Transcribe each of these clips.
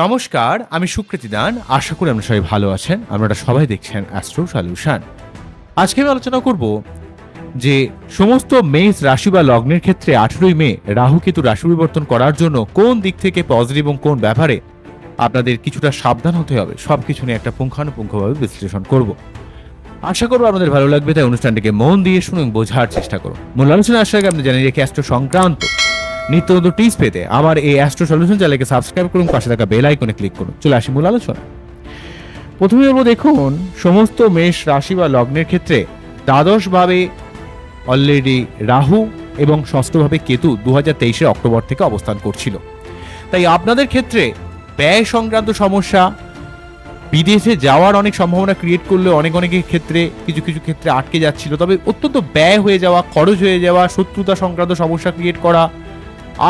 নমস্কার, আমি সুকৃতি দান। আশা করি আপনারা সবাই ভালো আছেন। আপনারা সবাই দেখছেন অ্যাস্ট্রো সলিউশন। আজকে আমি আলোচনা করব যে সমস্ত মেষ রাশি বা লগ্নের ক্ষেত্রে 18ই মে রাহু কেতু রাশি পরিবর্তন করার জন্য কোন দিক থেকে পজিটিভ এবং কোন ব্যাপারে আপনাদের কিছুটা সাবধান হতে হবে, সবকিছু নিয়ে একটা পুঙ্খানুপুঙ্খভাবে বিশ্লেষণ করব। আশা করবো আপনাদের ভালো লাগবে, তাই অনুষ্ঠানটিকে মন দিয়ে শুনুন, বোঝার চেষ্টা করুন। মূল আলোচনা আসার আগে আপনি জানিয়ে রেখে অ্যাস্ট্রো সংক্রান্ত নিত্য নতুন টিপস পেতে আমার এই অ্যাস্ট্রো সলিউশন চ্যানেলকে সাবস্ক্রাইব করুন, পাশে থাকা বেল আইকনে ক্লিক করুন। চলে আসি মূল আলোচনা। প্রথমে বলবো, দেখুন সমস্ত মেষ রাশি বা লগ্নের ক্ষেত্রে দ্বাদশভাবে অলরেডি রাহু এবং ষষ্ঠভাবে কেতু 2023 অক্টোবর থেকে অবস্থান করছিল। তাই আপনাদের ক্ষেত্রে ব্যয় সংক্রান্ত সমস্যা, বিদেশে যাওয়ার অনেক সম্ভাবনা ক্রিয়েট করলে অনেকের ক্ষেত্রে কিছু ক্ষেত্রে আটকে যাচ্ছিল। তবে অত্যন্ত ব্যয় হয়ে যাওয়া, খরচ হয়ে যাওয়া, শত্রুতা সংক্রান্ত সমস্যা ক্রিয়েট করা,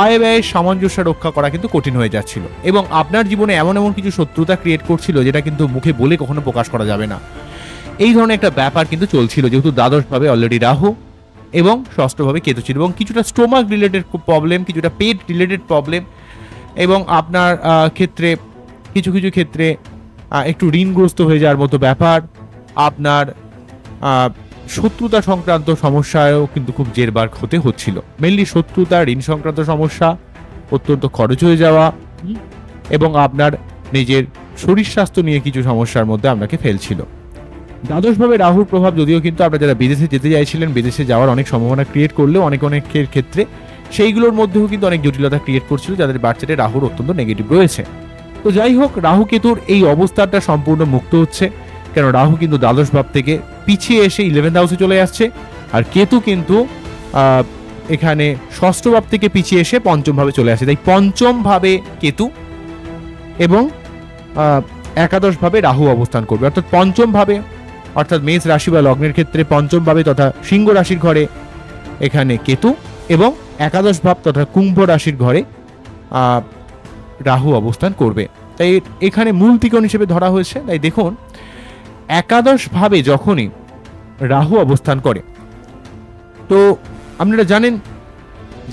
আয় ব্যয়ের সামঞ্জস্য রক্ষা করা কিন্তু কঠিন হয়ে যাচ্ছিল। এবং আপনার জীবনে এমন কিছু শত্রুতা ক্রিয়েট করছিল যেটা কিন্তু মুখে বলে কখনো প্রকাশ করা যাবে না। এই ধরনের একটা ব্যাপার কিন্তু চলছিল, যেহেতু দ্বাদশভাবে অলরেডি রাহু এবং ষষ্ঠভাবে কেতু ছিল। এবং কিছুটা স্টোমাক রিলেটেড প্রবলেম, কিছুটা পেট রিলেটেড প্রবলেম, এবং আপনার ক্ষেত্রে কিছু ক্ষেত্রে একটু ঋণগ্রস্ত হয়ে যাওয়ার মতো ব্যাপার, আপনার শত্রুতা সংক্রান্ত সমস্যায়ও কিন্তু খুব জেরবার হতে হচ্ছিল। মেনলি শত্রুতা, ঋণ সংক্রান্ত সমস্যা, অত্যন্ত খরচ হয়ে যাওয়া, এবং আপনার নিজের শরীর স্বাস্থ্য নিয়ে কিছু সমস্যার মধ্যে আপনাকে ফেলছিল। দ্বাদশভাবে রাহুর প্রভাব যদিও কিন্তু আপনারা যারা বিদেশে যেতে চাইছিলেন, বিদেশে যাওয়ার অনেক সম্ভাবনা ক্রিয়েট করলেও অনেকের ক্ষেত্রে সেইগুলোর মধ্যেও কিন্তু অনেক জটিলতা ক্রিয়েট করছিল, যাদের বাচ্চাদের রাহুর অত্যন্ত নেগেটিভ রয়েছে। তো যাই হোক, রাহু কেতুর এই অবস্থাটা সম্পূর্ণ মুক্ত হচ্ছে, কেন রাহু কিন্তু দ্বাদশ ভাব থেকে পিছিয়ে এসে 11th হাউসে চলে আসছে, আর কেতু কিন্তু এখানে ষষ্ঠ ভাব থেকে পিছিয়ে এসে পঞ্চম ভাবে চলে আসে। তাই পঞ্চম ভাবে কেতু এবং একাদশ ভাবে রাহু অবস্থান করবে। অর্থাৎ পঞ্চম ভাবে, অর্থাৎ মেষ রাশি বা লগ্নের ক্ষেত্রে পঞ্চম ভাবে তথা সিংহ রাশির ঘরে এখানে কেতু, এবং একাদশ ভাব তথা কুম্ভ রাশির ঘরে রাহু অবস্থান করবে। তাই এখানে মূল ত্রিকোণ হিসেবে ধরা হয়েছে। তাই দেখুন, একাদশ ভাবে যখনই রাহু অবস্থান করে, তো আপনারা জানেন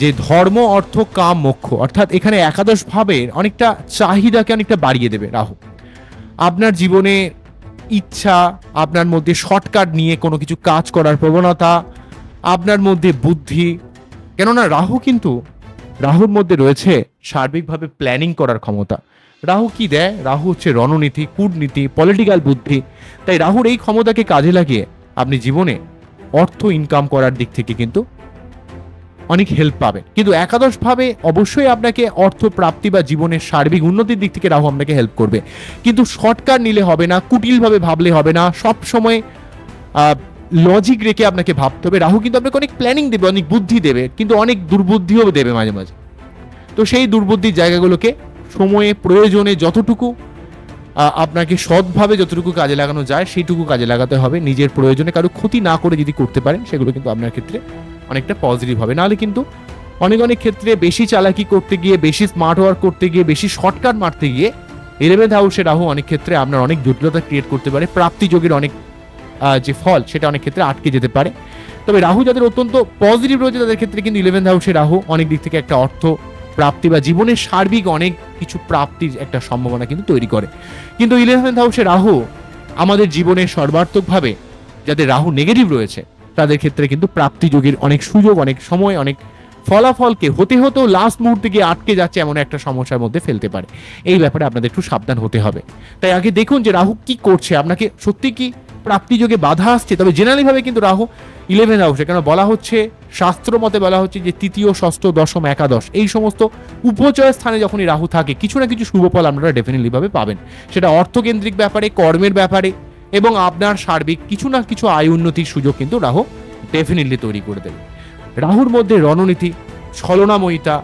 যে ধর্ম, অর্থ, কাম, মোক্ষ, অর্থাৎ এখানে একাদশ ভাবের অনেকটা চাহিদাকে অনেকটা বাড়িয়ে দেবে রাহু। আপনার জীবনে ইচ্ছা, আপনার মধ্যে শর্টকাট নিয়ে কোনো কিছু কাজ করার প্রবণতা, আপনার মধ্যে বুদ্ধি, কেননা রাহু কিন্তু রাহুর মধ্যে রয়েছে সার্বিকভাবে প্ল্যানিং করার ক্ষমতা। রাহু কি দেয়? রাহু হচ্ছে রণনীতি, কূটনীতি, পলিটিক্যাল বুদ্ধি। তাই রাহুর এই ক্ষমতাকে কাজে লাগিয়ে আপনি জীবনে অর্থ ইনকাম করার দিক থেকে কিন্তু অনেক হেল্প পাবেন। কিন্তু একাদশ ভাবে অবশ্যই আপনাকে অর্থ প্রাপ্তি বা জীবনের সার্বিক উন্নতির দিক থেকে রাহু আপনাকে হেল্প করবে। কিন্তু শর্টকাট নিলে হবে না, কুটিলভাবে ভাবলে হবে না, সব সময় লজিক রেখে আপনাকে ভাবতে হবে। রাহু কিন্তু আপনাকে অনেক প্ল্যানিং দেবে, অনেক বুদ্ধি দেবে, কিন্তু অনেক দুর্বুদ্ধিও দেবে মাঝে মাঝে। তো সেই দুর্বুদ্ধির জায়গাগুলোকে সময়ে, প্রয়োজনে যতটুকু আপনাকে সৎভাবে যতটুকু কাজে লাগানো যায় সেইটুকু কাজে লাগাতে হবে। নিজের প্রয়োজনে কারো ক্ষতি না করে যদি করতে পারেন, সেগুলো কিন্তু আপনার ক্ষেত্রে অনেকটা পজিটিভ হবে। নাহলে কিন্তু অনেক ক্ষেত্রে বেশি চালাকি করতে গিয়ে, বেশি স্মার্ট ওয়ার্ক করতে গিয়ে, বেশি শর্টকাট মারতে গিয়ে 11th হাউসে রাহু অনেক ক্ষেত্রে আপনার অনেক জটিলতা ক্রিয়েট করতে পারে। প্রাপ্তি যোগের অনেক যে ফল, সেটা অনেক ক্ষেত্রে আটকে যেতে পারে। তবে রাহু যাদের অত্যন্ত পজিটিভ রয়েছে, তাদের ক্ষেত্রে কিন্তু 11th হাউসে রাহু অনেক দিক থেকে একটা অর্থ প্রাপ্তি বা জীবনের সার্বিক অনেক কিছু প্রাপ্তির একটা সম্ভাবনা কিন্তু তৈরি করে। কিন্তু 11th হাউসে রাহু আমাদের জীবনের সর্বাত্মকভাবে যাদের রাহু নেগেটিভ রয়েছে, তাদের ক্ষেত্রে কিন্তু প্রাপ্তি যোগের অনেক সুযোগ, অনেক সময়, অনেক ফলাফলকে হতেও লাস্ট মুহূর্তে গিয়ে আটকে যাচ্ছে এমন একটা সমস্যার মধ্যে ফেলতে পারে। এই ব্যাপারে আপনাদের একটু সাবধান হতে হবে। তাই আগে দেখুন যে রাহু কি করছে, আপনাকে সত্যি কি প্রাপ্তি যোগে বাধা আসছে। তবে জেনারেলি ভাবে কিন্তু রাহু 11th হাউসে, কেন বলা হচ্ছে, শাস্ত্র মতে বলা হচ্ছে যে তৃতীয়, ষষ্ঠ, দশম, একাদশ এই সমস্ত উপচয় স্থানে যখনই রাহু থাকে, কিছু না কিছু শুভ ফল আপনারা ডেফিনেটলি ভাবে পাবেন। সেটা অর্থকেন্দ্রিক ব্যাপারে, কর্মের ব্যাপারে, এবং আপনার সার্বিক কিছু না কিছু আয় উন্নতির সুযোগ কিন্তু রাহু ডেফিনেটলি তৈরি করে দেবে। রাহুর মধ্যে রণনীতি, ছলনাময়িতা,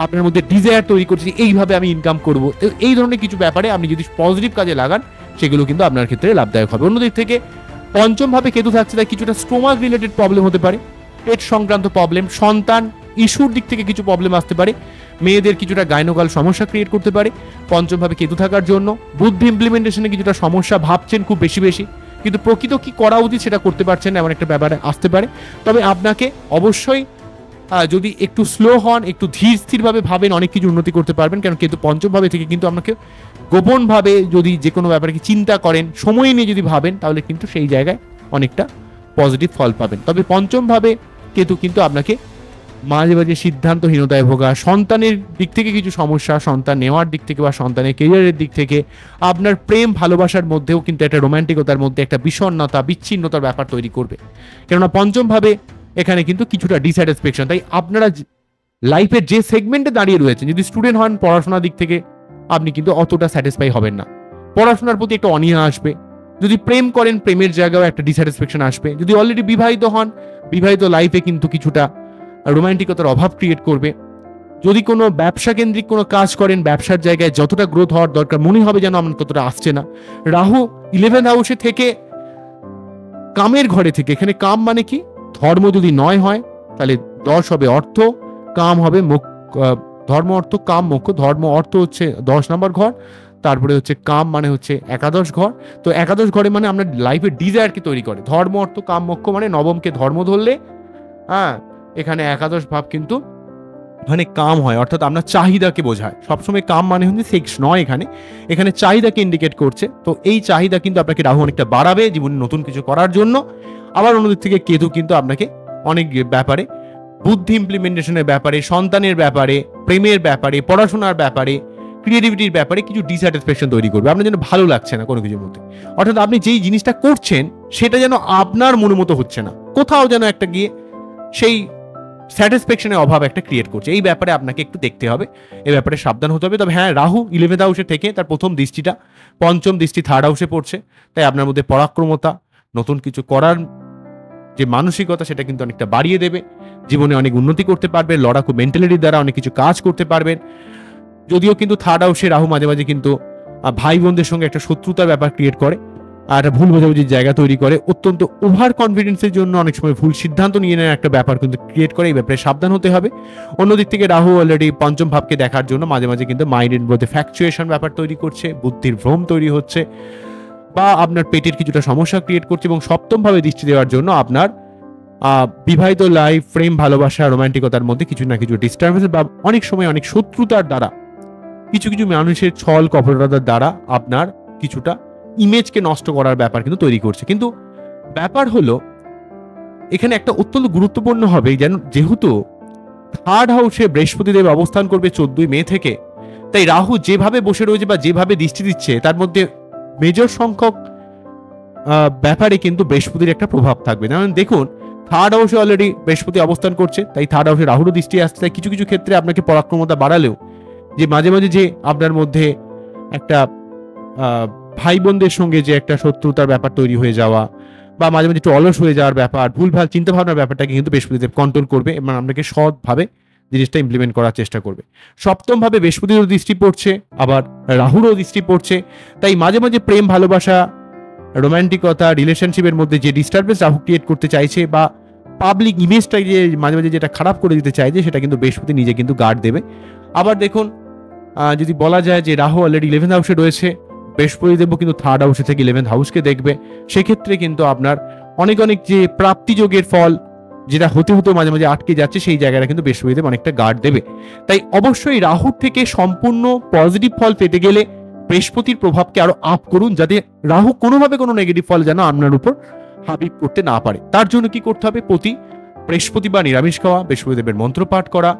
আপনার মধ্যে ডিজায়ার তৈরি করছে, এইভাবে আমি ইনকাম করব। এই ধরনের কিছু ব্যাপারে আপনি যদি পজিটিভ কাজে লাগান, সেগুলো কিন্তু আপনার ক্ষেত্রে লাভদায়ক হবে। অন্যদিক থেকে পঞ্চম ভাবে কেতু থাকছে, তাই কিছুটা স্টোমাক রিলেটেড প্রবলেম হতে পারে, পেট সংক্রান্ত প্রবলেম, সন্তান ইস্যুর দিক থেকে কিছু প্রবলেম আসতে পারে, মেয়েদের কিছুটা গাইনোকাল সমস্যা ক্রিয়েট করতে পারে পঞ্চম ভাবে কেতু থাকার জন্য। বুদ্ধি ইমপ্লিমেন্টেশনে কিছুটা সমস্যা, ভাবছেন খুব বেশি, কিন্তু প্রকৃত কি করা উচিত সেটা করতে পারছেন না, এমন একটা ব্যাপারে আসতে পারে। তবে আপনাকে অবশ্যই যদি একটু স্লো হন, একটু ধীর স্থিরভাবে ভাবেন, অনেক কিছু উন্নতি করতে পারবেন। কারণ কিন্তু পঞ্চম ভাবে থেকে কিন্তু আপনাকে গোপনভাবে যদি যে কোনো ব্যাপারে চিন্তা করেন, সময় নিয়ে যদি ভাবেন, তাহলে কিন্তু সেই জায়গায় অনেকটা পজিটিভ ফল পাবেন। তবে পঞ্চম ভাবে কেতু কিন্তু আপনাকে মাঝে মাঝে সিদ্ধান্তহীনতায় ভোগা, সন্তানের দিক থেকে কিছু সমস্যা, সন্তান নেওয়ার দিক থেকে বা সন্তানের কেরিয়ারের দিক থেকে, আপনার প্রেম ভালোবাসার মধ্যেও কিন্তু একটা রোমান্টিকতার মধ্যে একটা বিষণ্ণতা, বিচ্ছিন্নতার ব্যাপার তৈরি করবে। কেননা পঞ্চম ভাবে এখানে কিন্তু কিছুটা ডিস্যাটিসফ্যাকশন। তাই আপনারা লাইফের যে সেগমেন্টে দাঁড়িয়ে রয়েছেন, যদি স্টুডেন্ট হন, পড়াশোনার দিক থেকে আপনি কিন্তু অতটা স্যাটিসফাই হবেন না, পড়াশোনার প্রতি একটা অনীহা আসবে। যদি প্রেম করেন, প্রেমের জায়গায় একটা ডিস্যাটিসফ্যাকশন আসবে। যদি অলরেডি বিবাহিত হন, বিবাহিত লাইফে কিন্তু কিছুটা রোমান্টিকতার অভাব ক্রিয়েট করবে। যদি কোনো ব্যবসা কেন্দ্রিক কোনো কাজ করেন, ব্যবসার জায়গায় যতটা গ্রোথ হওয়ার দরকার মনে হবে যেন আপনার ততটা আসছে না। রাহু 11th হাউসে থেকে, কামের ঘরে থেকে, এখানে কাম মানে কি, ধর্ম যদি 9 হয় তাহলে 10 হবে অর্থ, কাম হবে ধর্ম অর্থ কাম মোক্ষ। ধর্ম অর্থ হচ্ছে 10 নম্বর ঘর, তারপরে হচ্ছে কাম মানে হচ্ছে একাদশ ঘর। তো একাদশ ঘরে মানে আপনার লাইফের ডিজায়ারকে তৈরি করে। ধর্ম অর্থ কাম মোক্ষ মানে নবমকে ধর্ম ধরলে, হ্যাঁ, এখানে একাদশ ভাব কিন্তু মানে কাম হয়, অর্থাৎ আপনার চাহিদাকে বোঝায়। সবসময় কাম মানে হচ্ছে সেক্স নয়, এখানে চাহিদাকে ইন্ডিকেট করছে। তো এই চাহিদা কিন্তু আপনাকে রাহু অনেকটা বাড়াবে জীবনে নতুন কিছু করার জন্য। আবার অন্যদিক থেকে কেতু কিন্তু আপনাকে অনেক ব্যাপারে, বুদ্ধি ইমপ্লিমেন্টেশনের ব্যাপারে, সন্তানের ব্যাপারে, প্রেমের ব্যাপারে, পড়াশোনার ব্যাপারে, ক্রিয়েটিভিটির ব্যাপারে কিছু ডিস্যাটিসফ্যাকশন তৈরি করবে। আপনার যেন ভালো লাগছে না কোনো কিছুর মধ্যে, অর্থাৎ আপনি যেই জিনিসটা করছেন সেটা যেন আপনার মনের মতো হচ্ছে না, কোথাও যেন একটা গিয়ে সেই স্যাটিসফ্যাকশনের অভাব একটা ক্রিয়েট করছে। এই ব্যাপারে আপনাকে একটু দেখতে হবে, এই ব্যাপারে সাবধান হতে হবে। তবে হ্যাঁ, রাহু 11th হাউসে থেকে তার প্রথম দৃষ্টিটা পঞ্চম দৃষ্টি 3rd হাউসে পড়ছে। তাই আপনার মধ্যে পরাক্রমতা, নতুন কিছু করার যে মানসিকতা, সেটা কিন্তু অনেকটা বাড়িয়ে দেবে। জীবনে অনেক উন্নতি করতে পারবে, লড়াকু মেন্টালিটির দ্বারা অনেক কিছু কাজ করতে পারবেন। যদিও কিন্তু 3rd হাউসে রাহু মাঝে মাঝে কিন্তু ভাই বোনদের সঙ্গে একটা শত্রুতার ব্যাপার ক্রিয়েট করে আর একটা ভুল বোঝাবুঝির জায়গা তৈরি করে। অত্যন্ত ওভার কনফিডেন্সের জন্য অনেক সময় ভুল সিদ্ধান্ত নিয়ে নেওয়ার একটা ব্যাপার কিন্তু ক্রিয়েট করে। এই ব্যাপারে সাবধান হতে হবে। অন্যদিক থেকে রাহু অলরেডি পঞ্চম ভাবকে দেখার জন্য মাঝে মাঝে কিন্তু মাইন্ডের মধ্যে ফ্যাকচুয়েশন ব্যাপার তৈরি করছে, বুদ্ধির ভ্রম তৈরি হচ্ছে, বা আপনার পেটের কিছুটা সমস্যা ক্রিয়েট করছে। এবং সপ্তম ভাবে দৃষ্টি দেওয়ার জন্য আপনার বিবাহিত লাইফ, প্রেম, ভালোবাসা, রোমান্টিকতার মধ্যে কিছু না কিছু ডিস্টারবেন্স বা অনেক সময় অনেক শত্রুতার দ্বারা, কিছু কিছু মানুষের ছল কপটতার দ্বারা আপনার কিছুটা ইমেজকে নষ্ট করার ব্যাপার কিন্তু তৈরি করছে। কিন্তু ব্যাপার হলো এখানে একটা অত্যন্ত গুরুত্বপূর্ণ হবে, যেহেতু 3rd হাউসে বৃহস্পতিদেব অবস্থান করবে 14ই মে থেকে, তাই রাহু যেভাবে বসে রয়েছে বা যেভাবে দৃষ্টি দিচ্ছে তার মধ্যে মেজর সংখ্যক ব্যাপারে কিন্তু বৃহস্পতির একটা প্রভাব থাকবে। যেমন দেখুন, 3rd হাউসে অলরেডি বৃহস্পতি অবস্থান করছে, তাই 3rd হাউসে রাহুরও দৃষ্টি আসছে। তাই কিছু কিছু ক্ষেত্রে আপনাকে পরাক্রমতা বাড়ালেও যে মাঝে মাঝে যে আপনার মধ্যে একটা ভাই বোনদের সঙ্গে যে একটা শত্রুতার ব্যাপার তৈরি হয়ে যাওয়া, বা মাঝে মাঝে একটু অলস হয়ে যাওয়ার ব্যাপার, ভুলভাল চিন্তা ভাবনার ব্যাপারটাকে কিন্তু বৃহস্পতিদেব কন্ট্রোল করবে এবং আপনাকে সৎভাবে জিনিসটা ইমপ্লিমেন্ট করার চেষ্টা করবে। সপ্তম ভাবে বৃহস্পতিরও দৃষ্টি পড়ছে, আবার রাহুরও দৃষ্টি পড়ছে। তাই মাঝে মাঝে প্রেম, ভালোবাসা, রোমান্টিকতা, রিলেশনশিপের মধ্যে যে ডিস্টারবেন্স রাহু ক্রিয়েট করতে চাইছে বা পাবলিক ইমেজটা যে মাঝে মাঝে যেটা খারাপ করে দিতে চাইছে, সেটা কিন্তু বৃহস্পতি নিজে কিন্তু গার্ড দেবে। আবার দেখুন, যদি বলা যায় যে রাহু অলরেডি 11th হাউসে রয়েছে, বৃহস্পতিদেবও কিন্তু 3rd হাউসে থেকে 11th হাউসকে দেখবে। সেক্ষেত্রে কিন্তু আপনার অনেক অনেক যে প্রাপ্তিযোগের ফল যেটা হতে হতে মাঝে মাঝে আটকে যাচ্ছে, সেই জায়গাটা কিন্তু বৃহস্পতিদেব অনেকটা গার্ড দেবে। তাই অবশ্যই রাহুর থেকে সম্পূর্ণ পজিটিভ ফল পেতে গেলে বৃহস্পতির প্রভাবকে আরো আপ করুন, যাতে রাহু কোনোভাবে কোনো নেগেটিভ ফল যেন আপনার উপর হাবিব করতে না পারে। তার জন্য কি করতে হবে? প্রতি বৃহস্পতিবার নিরামিষ খাওয়া, বৃহস্পতিদেবের মন্ত্র পাঠ করা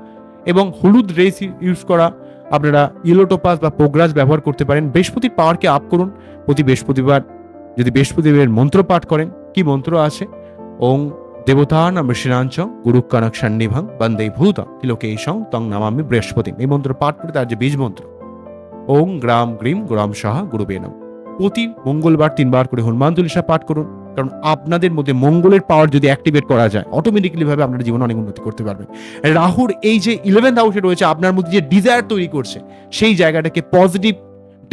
এবং হলুদ ড্রেস ইউজ করা। আপনারা ইয়েলো টোপাস বা পোগ্রাস ব্যবহার করতে পারেন। বৃহস্পতির পাওয়ারকে আপ করুন। প্রতি বৃহস্পতিবার যদি বৃহস্পতিদেবের মন্ত্র পাঠ করেন, কি মন্ত্র আছে? ওং দেবতানাম ঋষিণাঞ্চং গুরুকানক সন্নিভং বন্দে ভূত তিলোকেশং তং নামামি বৃহস্পতি। এই মন্ত্র পাঠ করে তার যে বীজ মন্ত্র ওং গ্রাম গ্রীম গ্রাম সাহা গুরুবে নমঃ, প্রতি মঙ্গলবার 3 বার করে হনুমান চল্লিশা পাঠ করুন। কারণ আপনাদের মধ্যে মঙ্গলের পাওয়ার যদি অ্যাক্টিভেট করা যায়, অটোমেটিক্যালি ভাবে আপনার জীবনে অনেক উন্নতি করতে পারবেন। রাহুর এই যে 11th হাউসে রয়েছে, আপনার মধ্যে যে ডিজায়ার তৈরি করছে, সেই জায়গাটাকে পজিটিভ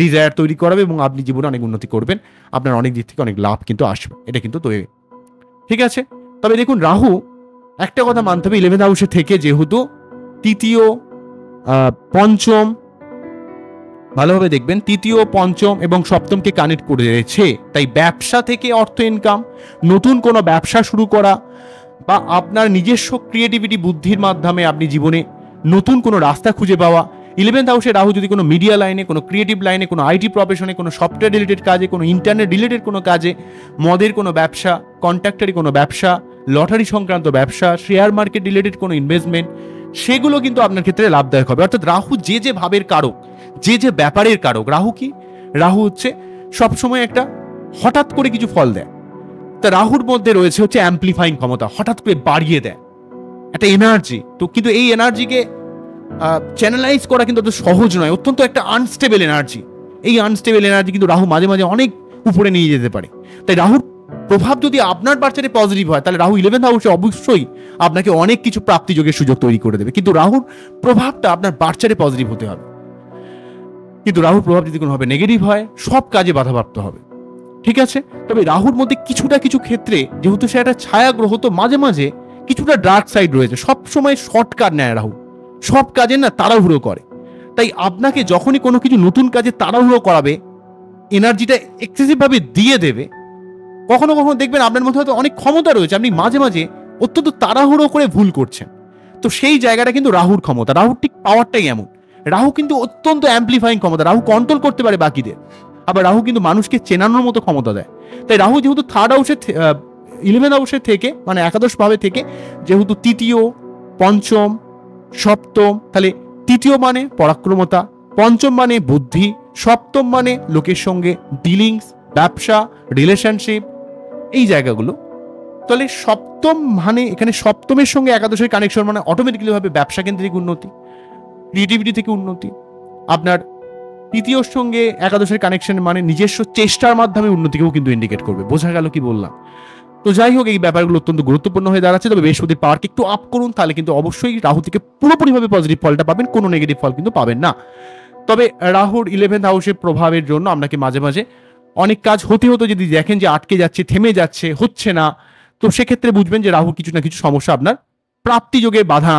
ডিজায়ার তৈরি করাবে এবং আপনি জীবনে অনেক উন্নতি করবেন। আপনার অনেক দিক থেকে অনেক লাভ কিন্তু আসবে, এটা কিন্তু তৈরি। ঠিক আছে, তবে দেখুন রাহু একটা কথা মানতে হবে, 11th হাউসে থেকে যেহেতু তৃতীয়, পঞ্চম, ভালোভাবে দেখবেন, তৃতীয়, পঞ্চম এবং সপ্তমকে কানেক্ট করে রয়েছে। তাই ব্যবসা থেকে অর্থ ইনকাম, নতুন কোনো ব্যবসা শুরু করা, বা আপনার নিজস্ব ক্রিয়েটিভিটি বুদ্ধির মাধ্যমে আপনি জীবনে নতুন কোনো রাস্তা খুঁজে পাওয়া। 11th হাউসে রাহু যদি কোনো মিডিয়া লাইনে, কোনো ক্রিয়েটিভ লাইনে, কোনো আইটি প্রফেশনে, কোনো সফটওয়্যার রিলেটেড কাজে, কোনো ইন্টারনেট রিলেটেড কোনো কাজে, মদের কোনো ব্যবসা, কন্ট্রাক্টারি কোনো ব্যবসা, লটারি সংক্রান্ত ব্যবসা, শেয়ার মার্কেট রিলেটেড কোনো ইনভেস্টমেন্ট, সেগুলো কিন্তু আপনার ক্ষেত্রে লাভদায়ক হবে। অর্থাৎ রাহু যে যে ভাবের কারক, যে যে ব্যাপারের কারক, রাহু কি? রাহু হচ্ছে সবসময় একটা হঠাৎ করে কিছু ফল দেয়। তা রাহুর মধ্যে রয়েছে হচ্ছে অ্যাম্পলিফাইং ক্ষমতা, হঠাৎ করে বাড়িয়ে দেয় একটা এনার্জি। তো কিন্তু এই এনার্জিকে চ্যানেলাইজ করা কিন্তু অত সহজ নয়, অত্যন্ত একটা আনস্টেবল এনার্জি। এই আনস্টেবল এনার্জি কিন্তু রাহু মাঝে মাঝে অনেক উপরে নিয়ে যেতে পারে। তাই রাহুর প্রভাব যদি আপনার বাচ্চারে পজিটিভ হয়, তাহলে রাহু 11th হাউসে অবশ্যই আপনাকে অনেক কিছু প্রাপ্তিযোগের সুযোগ তৈরি করে দেবে। কিন্তু রাহুর প্রভাবটা আপনার বাচ্চারে পজিটিভ হতে হবে। কিন্তু রাহুর প্রভাব যদি কোনোভাবে নেগেটিভ হয়, সব কাজে বাধাপ্রাপ্ত হবে। ঠিক আছে? তবে রাহুর মধ্যে কিছু ক্ষেত্রে, যেহেতু সে একটা ছায়া গ্রহ, তো মাঝে মাঝে কিছুটা ডার্ক সাইড রয়েছে। সব সময় শর্টকাট নেয় রাহু, সব কাজে না তাড়াহুড়ো করে। তাই আপনাকে যখনই কোনো কিছু নতুন কাজে তাড়াহুড়ো করাবে, এনার্জিটা এক্সেসিভ ভাবে দিয়ে দেবে, কখনো কখনো দেখবেন আপনার মধ্যে হয়তো অনেক ক্ষমতা রয়েছে, আপনি মাঝে মাঝে অত্যন্ত তাড়াহুড়ো করে ভুল করছেন। তো সেই জায়গাটা কিন্তু রাহুর ক্ষমতা, রাহুর ঠিক পাওয়ারটাই এমন। রাহু কিন্তু অত্যন্ত অ্যাম্পলিফাইং ক্ষমতা, রাহু কন্ট্রোল করতে পারে বাকিদের। আবার রাহু কিন্তু মানুষকে চেনানোর মতো ক্ষমতা দেয়। তাই রাহু যেহেতু 11th হাউসের থেকে, মানে একাদশ ভাবে থেকে, যেহেতু তৃতীয়, পঞ্চম, সপ্তম, তাহলে তৃতীয় মানে পরাক্রমতা, পঞ্চম মানে বুদ্ধি, সপ্তম মানে লোকের সঙ্গে ডিলিংস, ব্যবসা, রিলেশনশিপ, এই জায়গাগুলো। তাহলে সপ্তম মানে এখানে সপ্তমের সঙ্গে একাদশের কানেকশন মানে অটোমেটিক্যালি ভাবে ব্যবসা কেন্দ্রিক উন্নতি, ক্রিয়েটিভিটি থেকে উন্নতি। আপনার তৃতীয়র সঙ্গে একাদশের কানেকশন মানে নিজস্ব চেষ্টার মাধ্যমে উন্নতিকেও কিন্তু ইন্ডিকেট করবে। বোঝা গেল কি বললাম? তো যাই হোক, এই ব্যাপারগুলো অত্যন্ত গুরুত্বপূর্ণ হয়ে দাঁড়াচ্ছে। তবে বৃহস্পতির পাওয়ারকে একটু আপ করুন, তাহলে কিন্তু অবশ্যই রাহু থেকে পুরোপুরিভাবে পজিটিভ ফলটা পাবেন, কোনো নেগেটিভ ফল কিন্তু পাবেন না। তবে রাহুর 11th হাউসের প্রভাবের জন্য আপনাকে মাঝে মাঝে অনেক কাজ হতে যদি দেখেন যে আটকে যাচ্ছে, থেমে যাচ্ছে, হচ্ছে না, তো সেক্ষেত্রে বুঝবেন যে রাহু কিছু না কিছু সমস্যা আপনার প্রাপ্তিযোগে বাধা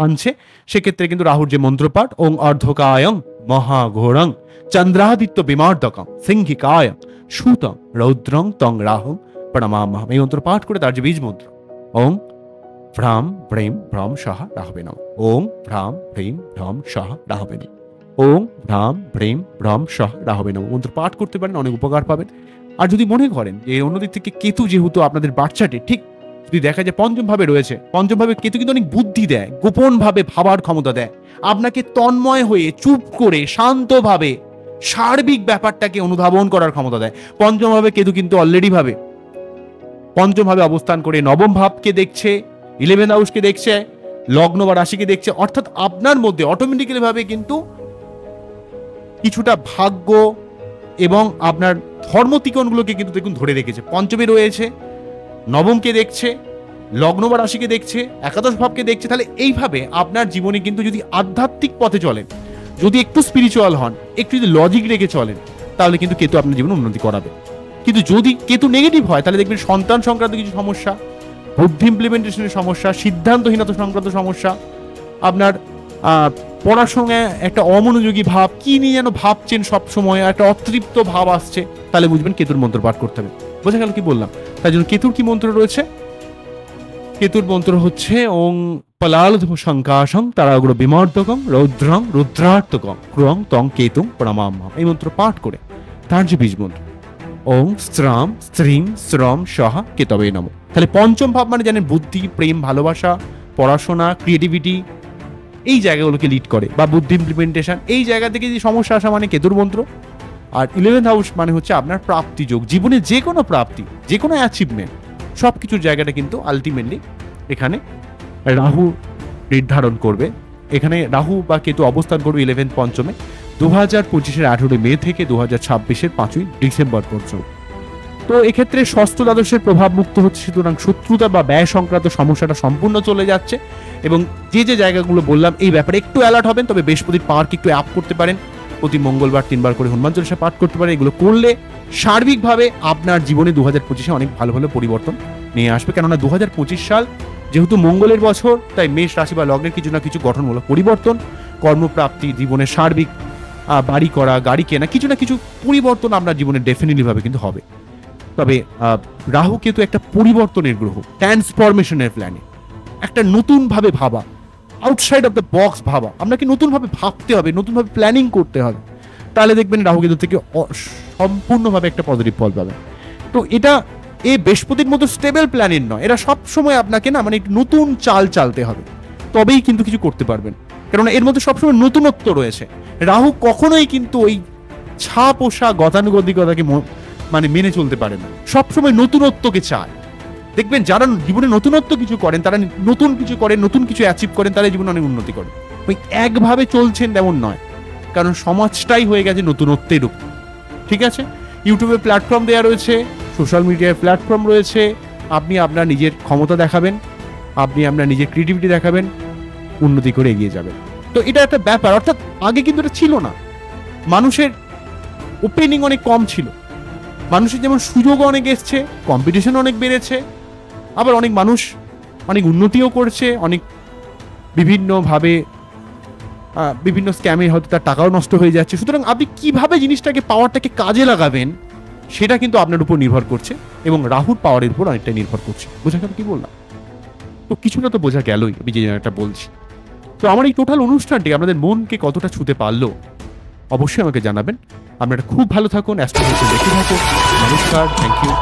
আনছে। সেক্ষেত্রে কিন্তু রাহুর যে মন্ত্রপাঠ, ওং অর্ধকায়ং মহাঘোরং চন্দ্রাদিত্য বিমার্দকং সিংহিকায়ং সুতং রৌদ্রং তং রাহুং প্রণমাম্যহম, এই মন্ত্র পাঠ করে তার যে বীজ মন্ত্র ওং ভ্রাম ভ্রীম ভ্রম সহ রাহবে নমঃ, ওং ভ্রাম ভ্রীম ভ্রম সহ রাহবে নমঃ, ওং ভ্রাম ভ্রীম ভ্রম সহ রাহবে নমঃ মন্ত্র পাঠ করতে পারেন, অনেক উপকার পাবেন। আর যদি মনে করেন যে অন্যদিক থেকে কেতু যেহেতু আপনাদের বাচ্চাটি ঠিক যদি দেখা যায় পঞ্চম ভাবে রয়েছে, পঞ্চম ভাবে কেতু কিন্তু অনেক বুদ্ধি দেয়, গোপন ভাবে ভাবার ক্ষমতা দেয়, আপনাকে তন্ময় হয়ে চুপ করে শান্তভাবে সার্বিক ব্যাপারটাকে অনুধাবন করার ক্ষমতা দেয়। পঞ্চম ভাবে কেতু কিন্তু অলরেডি ভাবে পঞ্চম ভাবে অবস্থান করে নবম ভাবকে দেখছে, 11th হাউসকে দেখছে, লগ্ন বা রাশিকে দেখছে। অর্থাৎ আপনার মধ্যে অটোমেটিক্যালি ভাবে কিন্তু কিছুটা ভাগ্য এবং আপনার ধর্মতিকোণগুলোকে কিন্তু দেখুন ধরে রেখেছে। পঞ্চমে রয়েছে, নবমকে দেখছে, লগ্ন বা রাশিকে দেখছে, একাদশ ভাবকে দেখছে। তাহলে এইভাবে আপনার জীবনে কিন্তু যদি আধ্যাত্মিক পথে চলেন, যদি একটু স্পিরিচুয়াল হন, একটু যদি লজিক রেখে চলেন, তাহলে কিন্তু কেতু আপনার জীবনে উন্নতি করাবে। কিন্তু যদি কেতু নেগেটিভ হয়, তাহলে দেখবেন সন্তান সংক্রান্ত কিছু সমস্যা, বুদ্ধি ইমপ্লিমেন্টেশনের সমস্যা, সিদ্ধান্তহীনতা সংক্রান্ত সমস্যা, আপনার পড়াশোনায় একটা অমনোযোগী ভাব, কি নিয়ে যেন ভাবছেন সবসময়, একটা অতৃপ্ত ভাব আসছে, তাহলে বুঝবেন কেতুর মন্ত্র পাঠ করতে হবে। বোঝা গেল কি বললাম? তাই জন্য কেতুর কি মন্ত্র রয়েছে? কেতুর মন্ত্র হচ্ছে ওং পলালধূম শঙ্কাশং তারাগ্র বিমর্দকং রৌদ্রং রুদ্রার্তকং ক্রুয়ং তং কেতুং প্রণমাম্যহম, এই মন্ত্র পাঠ করে তার যে বীজ মন্ত্র ওং স্ত্রাম স্ত্রীম শ্রম সহ কেতবে নমঃ। তাহলে পঞ্চম ভাব মানে জানেন বুদ্ধি, প্রেম, ভালোবাসা, পড়াশোনা, ক্রিয়েটিভিটি, এই জায়গাগুলোকে লিড করে, বা বুদ্ধি ইমপ্লিমেন্টেশন, এই জায়গা থেকে যে সমস্যা আসা মানে কেতুর মন্ত্র। আর 11th হাউস মানে হচ্ছে আপনার প্রাপ্তি যোগ, জীবনে যে কোনো প্রাপ্তি, যে কোনো অ্যাচিভমেন্ট, সব কিছুর জায়গাটা কিন্তু আলটিমেটলি এখানে রাহু নির্ধারণ করবে। এখানে রাহু বা কেতু অবস্থান করবে 11th পঞ্চমে 2025-এর 18 মে থেকে 2026-এর 5ই ডিসেম্বর পর্যন্ত। তো এক্ষেত্রে ষষ্ঠ দ্বাদশের প্রভাব মুক্ত হচ্ছে, সুতরাং শত্রুতা বা ব্যয় সংক্রান্ত সমস্যাটা সম্পূর্ণ চলে যাচ্ছে। এবং যে যে জায়গাগুলো বললাম এই ব্যাপারে একটু অ্যালার্ট হবেন। তবে বৃহস্পতির পাওয়ারকে একটু অ্যাপ করতে পারেন, প্রতি মঙ্গলবার 3 বার করে হনুমান চল্লিশা পাঠ করতে পারেন। এগুলো করলে সার্বিকভাবে আপনার জীবনে 2025-এ অনেক ভালো ভালো পরিবর্তন নিয়ে আসবে। কেননা 2025 সাল যেহেতু মঙ্গলের বছর, তাই মেষ রাশি বা লগ্নের কিছু না কিছু গঠনমূলক পরিবর্তন, কর্মপ্রাপ্তি, জীবনের সার্বিক বাড়ি করা, গাড়ি কেনা, কিছু না কিছু পরিবর্তন আপনার জীবনে ডেফিনেটলি ভাবে কিন্তু হবে। তবে রাহু কেতু একটা পরিবর্তনের গ্রহ, ট্রান্সফরমেশনের প্ল্যানেট, একটা নতুনভাবে ভাবা, আউটসাইড অফ দ্য বক্স ভাবা, আপনাকে নতুনভাবে ভাবতে হবে, নতুনভাবে প্ল্যানিং করতে হবে, তাহলে দেখবেন রাহু কেতু থেকে সম্পূর্ণভাবে একটা পজিটিভ ফল পাবেন। তো এটা এই বৃহস্পতির মতো স্টেবল প্ল্যানেট নয়, এরা সব সময় আপনাকে না মানে নতুন চাল চালতে হবে, তবেই কিন্তু কিছু করতে পারবেন, কেননা এর মধ্যে সবসময় নতুনত্ব রয়েছে। রাহু কখনোই কিন্তু ওই ছা পোষা গতানুগতিকতাকে মানে মেনে চলতে পারে না, সবসময় নতুনত্বকে চায়। দেখবেন যারা জীবনে নতুনত্ব কিছু করেন, তারা নতুন কিছু করেন, নতুন কিছু অ্যাচিভ করেন, তারা জীবনে অনেক উন্নতি করেন। ওই একভাবে চলছেন তেমন নয়, কারণ সমাজটাই হয়ে গেছে নতুনত্বের উপর। ঠিক আছে, ইউটিউবে প্ল্যাটফর্ম দেওয়া রয়েছে, সোশ্যাল মিডিয়ায় প্ল্যাটফর্ম রয়েছে, আপনি আপনার নিজের ক্ষমতা দেখাবেন, আপনি আপনার নিজের ক্রিয়েটিভিটি দেখাবেন, উন্নতি করে এগিয়ে যাবেন। তো এটা একটা ব্যাপার, অর্থাৎ আগে কিন্তু এটা ছিল না, মানুষের ওপেনিং অনেক কম ছিল, মানুষের যেমন সুযোগ অনেক এসছে, কম্পিটিশন অনেক বেড়েছে, আবার অনেক মানুষ অনেক উন্নতিও করছে, অনেক বিভিন্নভাবে বিভিন্ন স্ক্যামে হয়তো তার টাকাও নষ্ট হয়ে যাচ্ছে। সুতরাং আপনি কিভাবে জিনিসটাকে, পাওয়ারটাকে কাজে লাগাবেন, সেটা কিন্তু আপনার উপর নির্ভর করছে, এবং রাহুর পাওয়ারের উপর অনেকটা নির্ভর করছে। বোঝা গেল কি বললাম? তো কিছুটা তো বোঝা গেলই আমি যে একটা বলছি। তো আমার এই টোটাল অনুষ্ঠানটি আপনাদের মনকে কতটা ছুঁতে পারলো অবশ্যই আমাকে জানাবেন। আপনারা খুব ভালো থাকুন, অ্যাস্ট্রোলজি দেখে থাকুন। নমস্কার, থ্যাংক ইউ।